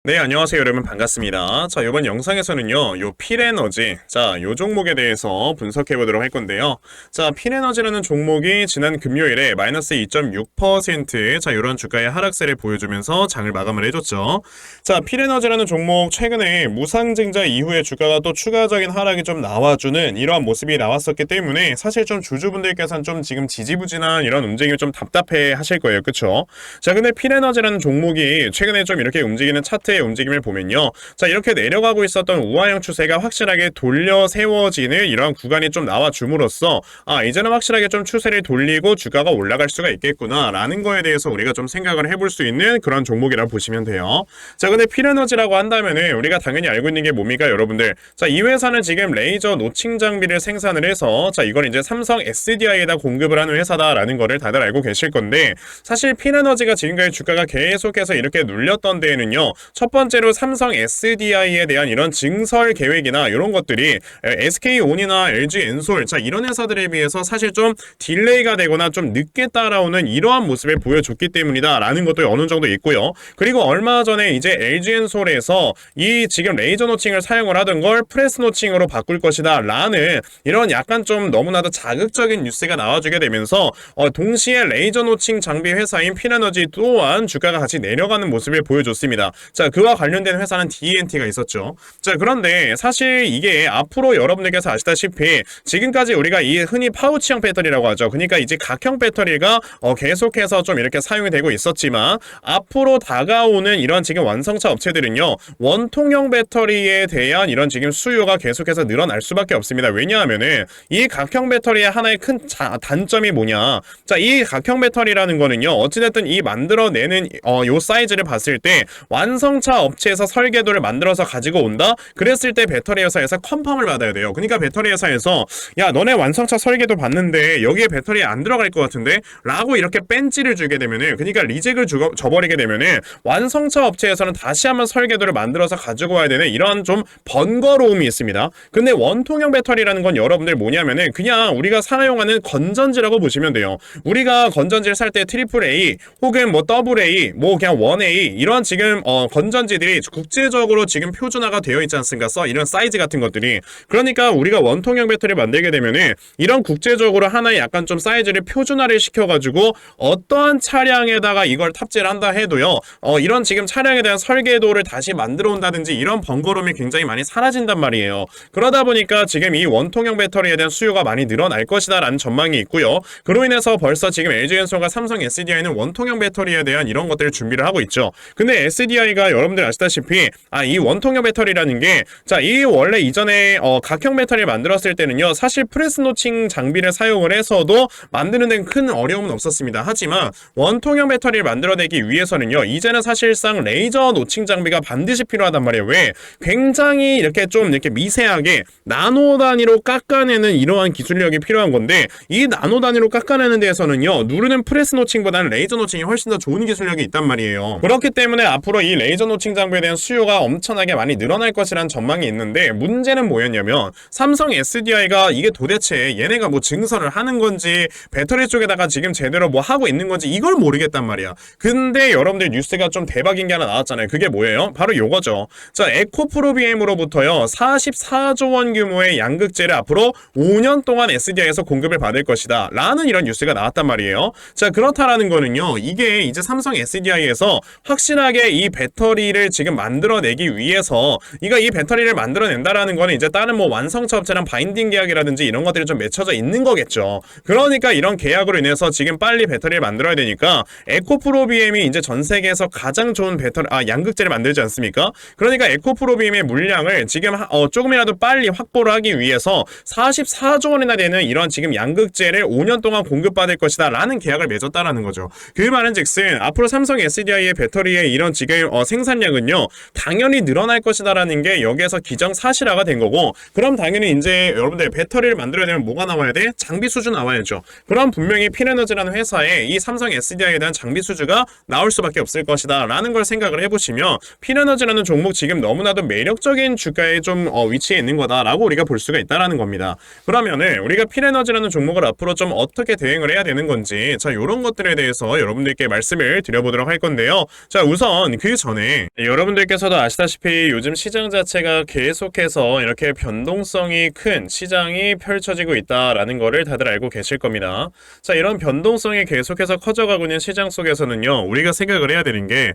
네, 안녕하세요, 여러분. 반갑습니다. 자, 이번 영상에서는요, 요 필에너지, 자, 요 종목에 대해서 분석해 보도록 할 건데요. 자, 필에너지라는 종목이 지난 금요일에 마이너스 2.6%, 자, 요런 주가의 하락세를 보여주면서 장을 마감을 해줬죠. 자, 필에너지라는 종목, 최근에 무상증자 이후에 주가가 또 추가적인 하락이 좀 나와주는 이러한 모습이 나왔었기 때문에 사실 좀 주주분들께서는 좀 지금 지지부진한 이런 움직임을 좀 답답해 하실 거예요. 그쵸? 자, 근데 필에너지라는 종목이 최근에 좀 이렇게 움직이는 차트의 움직임을 보면요. 자, 이렇게 내려가고 있었던 우하형 추세가 확실하게 돌려 세워지는 이러한 구간이 좀 나와줌으로써 이제는 확실하게 좀 추세를 돌리고 주가가 올라갈 수가 있겠구나 라는 거에 대해서 우리가 좀 생각을 해볼 수 있는 그런 종목이라 보시면 돼요. 자, 근데 필에너지라고 한다면은 우리가 당연히 알고 있는 게 뭡니까, 여러분들? 자, 이 회사는 지금 레이저 노칭 장비를 생산을 해서 자, 이걸 이제 삼성 SDI에다 공급을 하는 회사다라는 거를 다들 알고 계실 건데, 사실 필에너지가 지금까지 주가가 계속해서 이렇게 눌렸던 데에는요, 첫 번째로 삼성 SDI에 대한 이런 증설 계획이나 이런 것들이 SK온이나 LG엔솔, 자, 이런 회사들에 비해서 사실 좀 딜레이가 되거나 좀 늦게 따라오는 이러한 모습을 보여줬기 때문이다 라는 것도 어느 정도 있고요. 그리고 얼마 전에 이제 LG엔솔에서 이 지금 레이저 노칭을 사용을 하던 걸 프레스 노칭으로 바꿀 것이다 라는 이런 약간 좀 너무나도 자극적인 뉴스가 나와주게 되면서 동시에 레이저 노칭 장비 회사인 필에너지 또한 주가가 같이 내려가는 모습을 보여줬습니다. 자, 그와 관련된 회사는 D&T가 있었죠. 자, 그런데 사실 이게 앞으로 여러분들께서 아시다시피 지금까지 우리가 이 흔히 파우치형 배터리라고 하죠. 그러니까 이제 각형 배터리가 계속해서 좀 이렇게 사용이 되고 있었지만, 앞으로 다가오는 이런 지금 완성차 업체들은요, 원통형 배터리에 대한 이런 지금 수요가 계속해서 늘어날 수밖에 없습니다. 왜냐하면은 이 각형 배터리의 하나의 큰 단점이 뭐냐? 자, 이 각형 배터리라는 거는요, 어찌됐든 이 만들어내는 요 사이즈를 봤을 때 완성차 업체에서 설계도를 만들어서 가지고 온다? 그랬을 때 배터리 회사에서 컨펌을 받아야 돼요. 그러니까 배터리 회사에서 야, 너네 완성차 설계도 봤는데 여기에 배터리 안 들어갈 것 같은데? 라고 이렇게 뺀찌를 주게 되면은, 그러니까 리젝을 줘버리게 되면은 완성차 업체에서는 다시 한번 설계도를 만들어서 가지고 와야 되는 이런 좀 번거로움이 있습니다. 근데 원통형 배터리라는 건 여러분들 뭐냐면은 그냥 우리가 사용하는 건전지라고 보시면 돼요. 우리가 건전지를 살 때 트리플 A 혹은 뭐 더블 A, 뭐 그냥 1A 이런 지금 건전지들이 국제적으로 지금 표준화가 되어 있지 않습니까? 이런 사이즈 같은 것들이. 그러니까 우리가 원통형 배터리를 만들게 되면은 이런 국제적으로 하나의 약간 좀 사이즈를 표준화를 시켜가지고 어떠한 차량에다가 이걸 탑재를 한다 해도요, 이런 지금 차량에 대한 설계도를 다시 만들어 온다든지 이런 번거로움이 굉장히 많이 사라진단 말이에요. 그러다 보니까 지금 이 원통형 배터리에 대한 수요가 많이 늘어날 것이다 라는 전망이 있고요. 그로 인해서 벌써 지금 LG엔솔과 삼성 SDI는 원통형 배터리에 대한 이런 것들을 준비를 하고 있죠. 근데 SDI가 여러분들 아시다시피 이 원통형 배터리라는 게, 자, 이 원래 이전에 각형 배터리를 만들었을 때는요, 사실 프레스 노칭 장비를 사용을 해서도 만드는 데는 큰 어려움은 없었습니다. 하지만 원통형 배터리를 만들어내기 위해서는요, 이제는 사실상 레이저 노칭 장비가 반드시 필요하단 말이에요. 왜? 굉장히 이렇게 좀 이렇게 미세하게 나노 단위로 깎아내는 이러한 기술력이 필요한 건데, 이 나노 단위로 깎아내는 데에서는요, 누르는 프레스 노칭보다는 레이저 노칭이 훨씬 더 좋은 기술력이 있단 말이에요. 그렇기 때문에 앞으로 이 레이저 노칭 장비에 대한 수요가 엄청나게 많이 늘어날 것이라는 전망이 있는데, 문제는 뭐였냐면 삼성 SDI가 이게 도대체 얘네가 뭐 증설을 하는 건지 배터리 쪽에다가 지금 제대로 뭐 하고 있는 건지 이걸 모르겠단 말이야. 근데 여러분들 뉴스가 좀 대박인 게 하나 나왔잖아요. 그게 뭐예요? 바로 요거죠. 자, 에코프로비엠으로부터요 44조 원 규모의 양극재를 앞으로 5년 동안 SDI에서 공급을 받을 것이다 라는 이런 뉴스가 나왔단 말이에요. 자, 그렇다라는 거는요, 이게 이제 삼성 SDI에서 확실하게 이 배터리를 지금 만들어내기 위해서 이 배터리를 만들어낸다라는 거는 이제 다른 뭐 완성차 업체랑 바인딩 계약이라든지 이런 것들이 좀 맺혀져 있는 거겠죠. 그러니까 이런 계약으로 인해서 지금 빨리 배터리를 만들어야 되니까 에코프로비엠이 이제 전 세계에서 가장 좋은 배터리 양극재를 만들지 않습니까? 그러니까 에코프로비엠의 물량을 지금 조금이라도 빨리 확보를 하기 위해서 44조 원이나 되는 이런 지금 양극재를 5년 동안 공급받을 것이다 라는 계약을 맺었다라는 거죠. 그 말은 즉슨 앞으로 삼성 SDI의 배터리의 이런 지금 생산량은요, 당연히 늘어날 것이다라는 게 여기에서 기정사실화가 된 거고, 그럼 당연히 이제 여러분들 배터리를 만들어야 되면 뭐가 나와야 돼? 장비 수주 나와야죠. 그럼 분명히 필에너지라는 회사에 이 삼성 SDI에 대한 장비 수주가 나올 수밖에 없을 것이다 라는 걸 생각을 해보시면, 필에너지라는 종목 지금 너무나도 매력적인 주가에 좀 위치해 있는 거다라고 우리가 볼 수가 있다라는 겁니다. 그러면은 우리가 필에너지라는 종목을 앞으로 좀 어떻게 대응을 해야 되는 건지, 자, 요런 것들에 대해서 여러분들께 말씀을 드려보도록 할 건데요. 자, 우선 그 전에 건데, 여러분들께서도 아시다시피 요즘 시장 자체가 계속해서 이렇게 변동성이 큰 시장이 펼쳐지고 있다라는 거를 다들 알고 계실 겁니다. 자, 이런 변동성이 계속해서 커져가고 있는 시장 속에서는요, 우리가 생각을 해야 되는 게,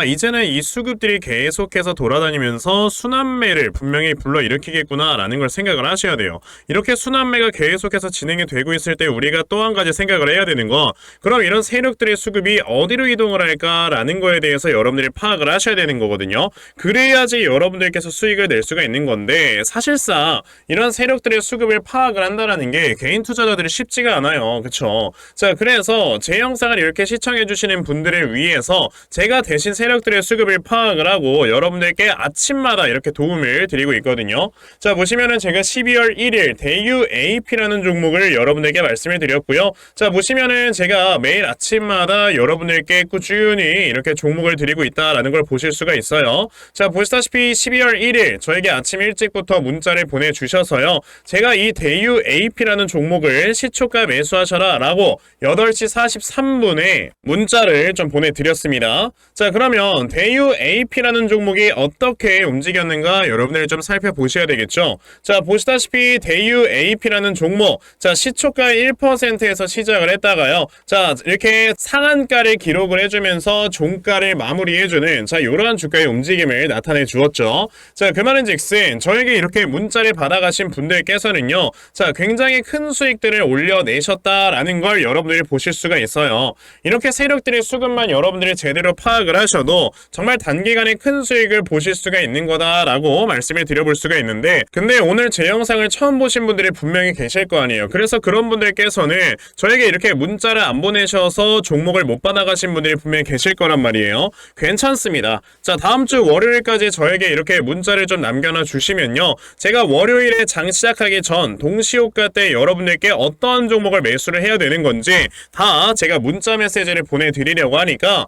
이제는 이 수급들이 계속해서 돌아다니면서 순환매를 분명히 불러일으키겠구나 라는 걸 생각을 하셔야 돼요. 이렇게 순환매가 계속해서 진행이 되고 있을 때 우리가 또 한 가지 생각을 해야 되는 거, 그럼 이런 세력들의 수급이 어디로 이동을 할까라는 거에 대해서 여러분들이 파악을 하셔야 되는 거거든요. 그래야지 여러분들께서 수익을 낼 수가 있는 건데, 사실상 이런 세력들의 수급을 파악을 한다라는 게 개인 투자자들이 쉽지가 않아요. 그쵸? 자, 그래서 제 영상을 이렇게 시청해주시는 분들을 위해서 제가 대신 세력들의 수급을 파악을 하고 여러분들께 아침마다 이렇게 도움을 드리고 있거든요. 자, 보시면은 제가 12월 1일 대유AP라는 종목을 여러분들께 말씀을 드렸고요. 자, 보시면은 제가 매일 아침마다 여러분들께 꾸준히 이렇게 종목을 드리고 있다라는 걸 보실 수가 있어요. 자, 보시다시피 12월 1일 저에게 아침 일찍부터 문자를 보내주셔서요. 제가 이 대유AP라는 종목을 시초가 매수하셔라 라고 8시 43분에 문자를 좀 보내드렸습니다. 자, 그러면 대유AP라는 종목이 어떻게 움직였는가 여러분들이 좀 살펴보셔야 되겠죠. 자, 보시다시피 대유AP라는 종목, 자, 시초가 1%에서 시작을 했다가요. 자, 이렇게 상한가를 기록을 해주면서 종가를 마무리해주는, 자, 이러한 주가의 움직임을 나타내 주었죠. 자, 그 말은즉슨 저에게 이렇게 문자를 받아가신 분들께서는요, 자, 굉장히 큰 수익들을 올려내셨다라는 걸 여러분들이 보실 수가 있어요. 이렇게 세력들의 수급만 여러분들이 제대로 파악을 하셔도 정말 단기간에 큰 수익을 보실 수가 있는 거다라고 말씀을 드려볼 수가 있는데, 근데 오늘 제 영상을 처음 보신 분들이 분명히 계실 거 아니에요. 그래서 그런 분들께서는 저에게 이렇게 문자를 안 보내셔서 종목을 못 받아가신 분들이 분명히 계실 거란 말이에요. 괜찮습니다. 자, 다음 주 월요일까지 저에게 이렇게 문자를 좀 남겨놔 주시면요, 제가 월요일에 장 시작하기 전 동시효과 때 여러분들께 어떤 종목을 매수를 해야 되는 건지 다 제가 문자 메시지를 보내드리려고 하니까,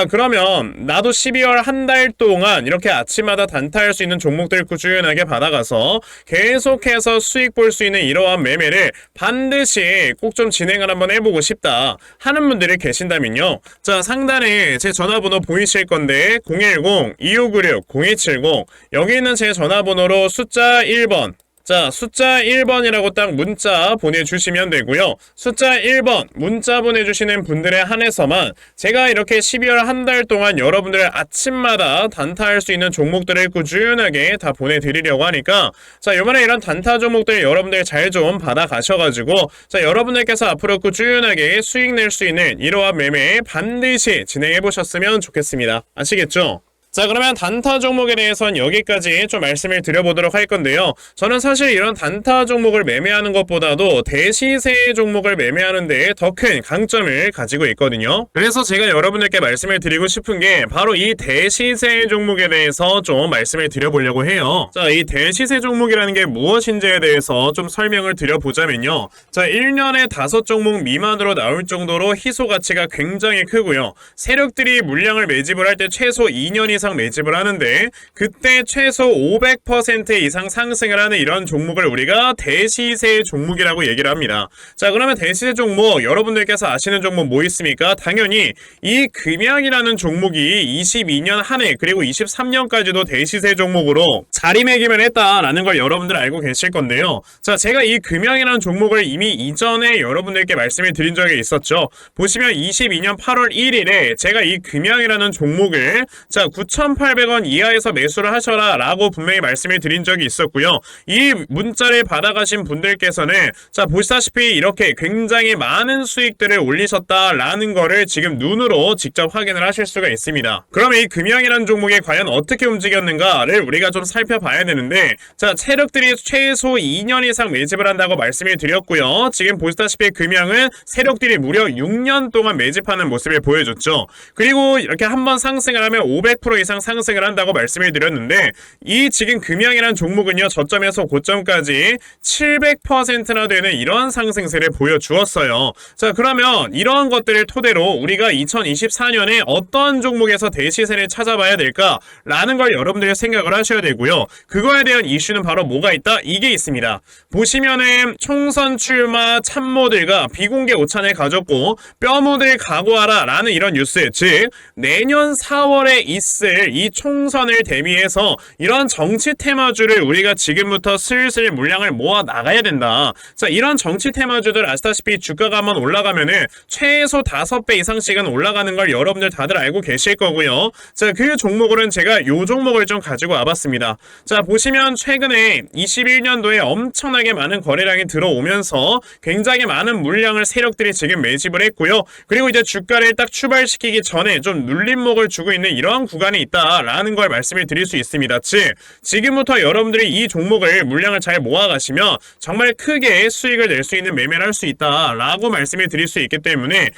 그러면 나도 12월 한 달 동안 이렇게 아침마다 단타할 수 있는 종목들 꾸준하게 받아가서 계속해서 수익 볼 수 있는 이러한 매매를 반드시 꼭 좀 진행을 한번 해보고 싶다 하는 분들이 계신다면요, 자, 상단에 제 전화번호 보이실 건데 010-2596-0270, 여기 있는 제 전화번호로 숫자 1번, 자, 숫자 1번이라고 딱 문자 보내주시면 되고요. 숫자 1번 문자 보내주시는 분들에 한해서만 제가 이렇게 12월 한 달 동안 여러분들 아침마다 단타할 수 있는 종목들을 꾸준하게 다 보내드리려고 하니까, 자, 이번에 이런 단타 종목들 여러분들 잘 좀 받아가셔가지고, 자, 여러분들께서 앞으로 꾸준하게 수익 낼 수 있는 이러한 매매 반드시 진행해보셨으면 좋겠습니다. 아시겠죠? 자, 그러면 단타 종목에 대해서는 여기까지 좀 말씀을 드려보도록 할 건데요. 저는 사실 이런 단타 종목을 매매하는 것보다도 대시세 종목을 매매하는 데 더 큰 강점을 가지고 있거든요. 그래서 제가 여러분들께 말씀을 드리고 싶은 게 바로 이 대시세 종목에 대해서 좀 말씀을 드려보려고 해요. 자, 이 대시세 종목이라는 게 무엇인지에 대해서 좀 설명을 드려보자면요. 자, 1년에 5종목 미만으로 나올 정도로 희소 가치가 굉장히 크고요. 세력들이 물량을 매집을 할 때 최소 2년 이상 매집을 하는데, 그때 최소 500% 이상 상승을 하는 이런 종목을 우리가 대시세 종목이라고 얘기를 합니다. 자, 그러면 대시세 종목 여러분들께서 아시는 종목 뭐 있습니까? 당연히 이 금양이라는 종목이 22년 한 해 그리고 23년까지도 대시세 종목으로 자리매김을 했다라는 걸 여러분들 알고 계실 건데요. 자, 제가 이 금양이라는 종목을 이미 이전에 여러분들께 말씀을 드린 적이 있었죠. 보시면 22년 8월 1일에 제가 이 금양이라는 종목을, 자, 9,800원 이하에서 매수를 하셔라 라고 분명히 말씀을 드린 적이 있었고요. 이 문자를 받아가신 분들께서는, 자, 보시다시피 이렇게 굉장히 많은 수익들을 올리셨다라는 거를 지금 눈으로 직접 확인을 하실 수가 있습니다. 그러면 이 금양이라는 종목이 과연 어떻게 움직였는가를 우리가 좀 살펴봐야 되는데, 자, 세력들이 최소 2년 이상 매집을 한다고 말씀을 드렸고요. 지금 보시다시피 금양은 세력들이 무려 6년 동안 매집하는 모습을 보여줬죠. 그리고 이렇게 한번 상승을 하면 500% 이상 상승을 한다고 말씀을 드렸는데, 이 지금 금양이라는 종목은요, 저점에서 고점까지 700%나 되는 이런 상승세를 보여주었어요. 자, 그러면 이러한 것들을 토대로 우리가 2024년에 어떤 종목에서 대시세를 찾아봐야 될까라는 걸 여러분들이 생각을 하셔야 되고요. 그거에 대한 이슈는 바로 뭐가 있다? 이게 있습니다. 보시면은 총선 출마 참모들과 비공개 오찬을 가졌고 뼈 묻을 각오하라 라는 이런 뉴스, 즉 내년 4월에 있을 있을 이 총선을 대비해서 이런 정치 테마주를 우리가 지금부터 슬슬 물량을 모아 나가야 된다. 자, 이런 정치 테마주들 아시다시피 주가가 한번 올라가면은 최소 5배 이상씩은 올라가는 걸 여러분들 다들 알고 계실 거고요. 자, 그 종목으로는 제가 요 종목을 좀 가지고 와봤습니다. 자, 보시면 최근에 21년도에 엄청나게 많은 거래량이 들어오면서 굉장히 많은 물량을 세력들이 지금 매집을 했고요. 그리고 이제 주가를 딱 출발시키기 전에 좀 눌림목을 주고 있는 이러한 구간이 있다라는 걸 말씀을 드릴 수 있습니다. 즉, 지금부터 여러분들이 이 종목을 물량을 잘 모아가시면 정말 크게 수익을 낼 수 있는 매매를 할 수 있다라고 말씀을 드릴 수 있기 때문에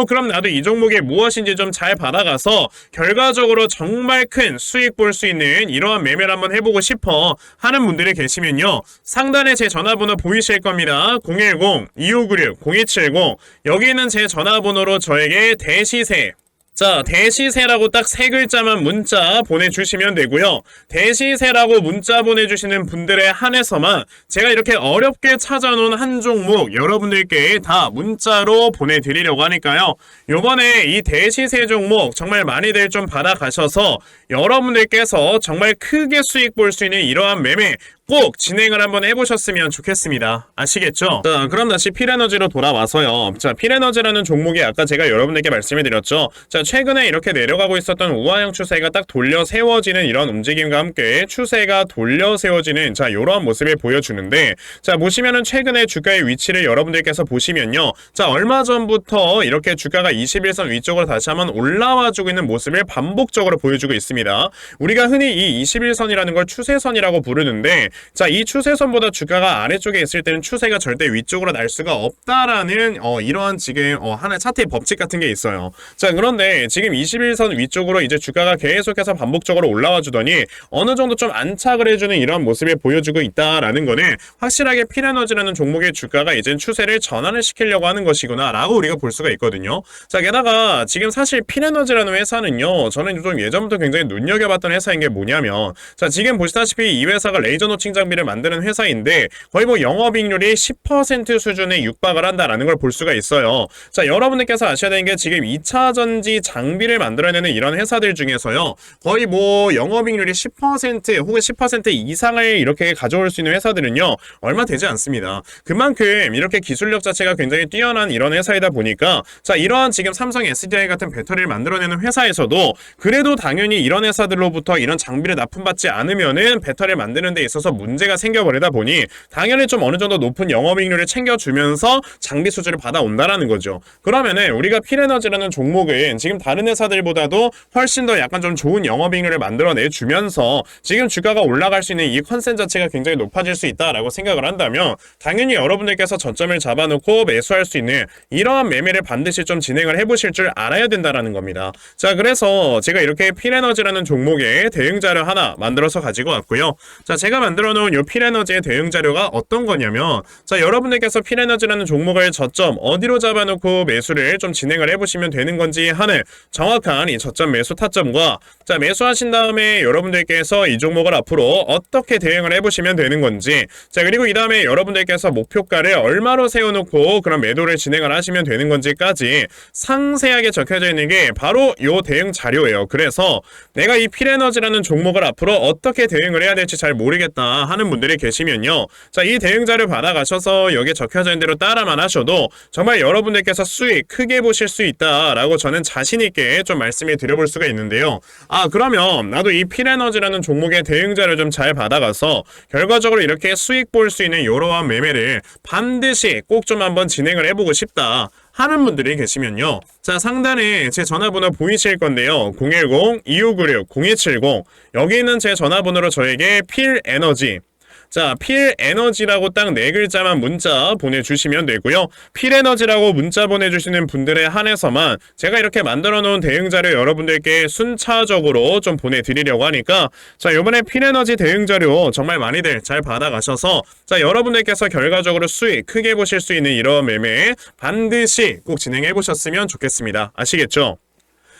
그럼 나도 이 종목이 무엇인지 좀 잘 받아가서 결과적으로 정말 큰 수익 볼 수 있는 이러한 매매를 한번 해보고 싶어 하는 분들이 계시면요. 상단에 제 전화번호 보이실 겁니다. 010-2596-0270 여기 있는 제 전화번호로 저에게 대시세 자, 대시세라고 딱 3글자만 문자 보내주시면 되고요. 대시세라고 문자 보내주시는 분들에 한해서만 제가 이렇게 어렵게 찾아놓은 한 종목 여러분들께 다 문자로 보내드리려고 하니까요. 요번에 이 대시세 종목 정말 많이들 좀 받아가셔서 여러분들께서 정말 크게 수익 볼 수 있는 이러한 매매 꼭 진행을 한번 해보셨으면 좋겠습니다. 아시겠죠? 자, 그럼 다시 필에너지로 돌아와서요. 자, 필에너지라는 종목이 아까 제가 여러분들께 말씀을 드렸죠. 자, 최근에 이렇게 내려가고 있었던 우하형 추세가 딱 돌려 세워지는 이런 움직임과 함께 추세가 돌려 세워지는 자, 요러한 모습을 보여주는데 자, 보시면은 최근에 주가의 위치를 여러분들께서 보시면요. 자, 얼마 전부터 이렇게 주가가 21선 위쪽으로 다시 한번 올라와주고 있는 모습을 반복적으로 보여주고 있습니다. 우리가 흔히 이 21선이라는 걸 추세선이라고 부르는데 자, 이 추세선보다 주가가 아래쪽에 있을 때는 추세가 절대 위쪽으로 날 수가 없다라는 이러한 지금 하나의 차트의 법칙 같은 게 있어요. 자, 그런데 지금 21선 위쪽으로 이제 주가가 계속해서 반복적으로 올라와 주더니 어느 정도 좀 안착을 해주는 이러한 모습을 보여주고 있다라는 거는 확실하게 필에너지라는 종목의 주가가 이젠 추세를 전환을 시키려고 하는 것이구나 라고 우리가 볼 수가 있거든요. 자, 게다가 지금 사실 필에너지라는 회사는요, 저는 좀 예전부터 굉장히 눈여겨봤던 회사인 게 뭐냐면 자, 지금 보시다시피 이 회사가 레이저 노칭 장비를 만드는 회사인데 거의 뭐 영업이익률이 10% 수준에 육박을 한다라는 걸 볼 수가 있어요. 자, 여러분들께서 아셔야 되는 게 지금 2차 전지 장비를 만들어내는 이런 회사들 중에서요, 거의 뭐 영업이익률이 10% 혹은 10% 이상을 이렇게 가져올 수 있는 회사들은요, 얼마 되지 않습니다. 그만큼 이렇게 기술력 자체가 굉장히 뛰어난 이런 회사이다 보니까 자, 이러한 지금 삼성 SDI 같은 배터리를 만들어내는 회사에서도 그래도 당연히 이런 회사들로부터 이런 장비를 납품받지 않으면은 배터리를 만드는 데 있어서 문제가 생겨버리다 보니 당연히 좀 어느 정도 높은 영업이익률을 챙겨주면서 장비 수주를 받아온다라는 거죠. 그러면은 우리가 필에너지라는 종목은 지금 다른 회사들보다도 훨씬 더 약간 좀 좋은 영업이익률을 만들어내주면서 지금 주가가 올라갈 수 있는 이 컨센 자체가 굉장히 높아질 수 있다라고 생각을 한다면 당연히 여러분들께서 저점을 잡아놓고 매수할 수 있는 이러한 매매를 반드시 좀 진행을 해보실 줄 알아야 된다라는 겁니다. 자, 그래서 제가 이렇게 필에너지라는 종목의 대응 자료 하나 만들어서 가지고 왔고요. 자, 제가 만들어 놓은 이 필에너지의 대응 자료가 어떤 거냐면 자, 여러분들께서 필에너지라는 종목을 저점 어디로 잡아놓고 매수를 좀 진행을 해보시면 되는 건지 하는 정확한 이 저점 매수 타점과 자, 매수하신 다음에 여러분들께서 이 종목을 앞으로 어떻게 대응을 해보시면 되는 건지 자, 그리고 이 다음에 여러분들께서 목표가를 얼마로 세워놓고 그런 매도를 진행을 하시면 되는 건지까지 상세하게 적혀져 있는 게 바로 이 대응 자료예요. 그래서 내가 이 필에너지라는 종목을 앞으로 어떻게 대응을 해야 될지 잘 모르겠다 하는 분들이 계시면요, 자, 이 대응 자료 받아가셔서 여기에 적혀져 있는 대로 따라만 하셔도 정말 여러분들께서 수익 크게 보실 수 있다라고 저는 자신있게 좀 말씀을 드려볼 수가 있는데요. 아, 그러면 나도 이 필에너지라는 종목의 대응 자료 좀 잘 받아가서 결과적으로 이렇게 수익 볼 수 있는 이러한 매매를 반드시 꼭 좀 한번 진행을 해보고 싶다 하는 분들이 계시면요, 자, 상단에 제 전화번호 보이실 건데요. 010-2596-0270 여기 있는 제 전화번호로 저에게 필에너지 자, 필에너지라고 딱 4글자만 문자 보내주시면 되고요. 필에너지라고 문자 보내주시는 분들에 한해서만 제가 이렇게 만들어 놓은 대응자료 여러분들께 순차적으로 좀 보내드리려고 하니까 자, 요번에 필에너지 대응자료 정말 많이들 잘 받아가셔서 자, 여러분들께서 결과적으로 수익 크게 보실 수 있는 이런 매매 반드시 꼭 진행해 보셨으면 좋겠습니다. 아시겠죠?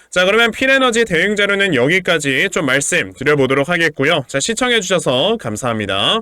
자, 그러면 필에너지 대응 자료는 여기까지 좀 말씀드려보도록 하겠고요. 자, 시청해주셔서 감사합니다.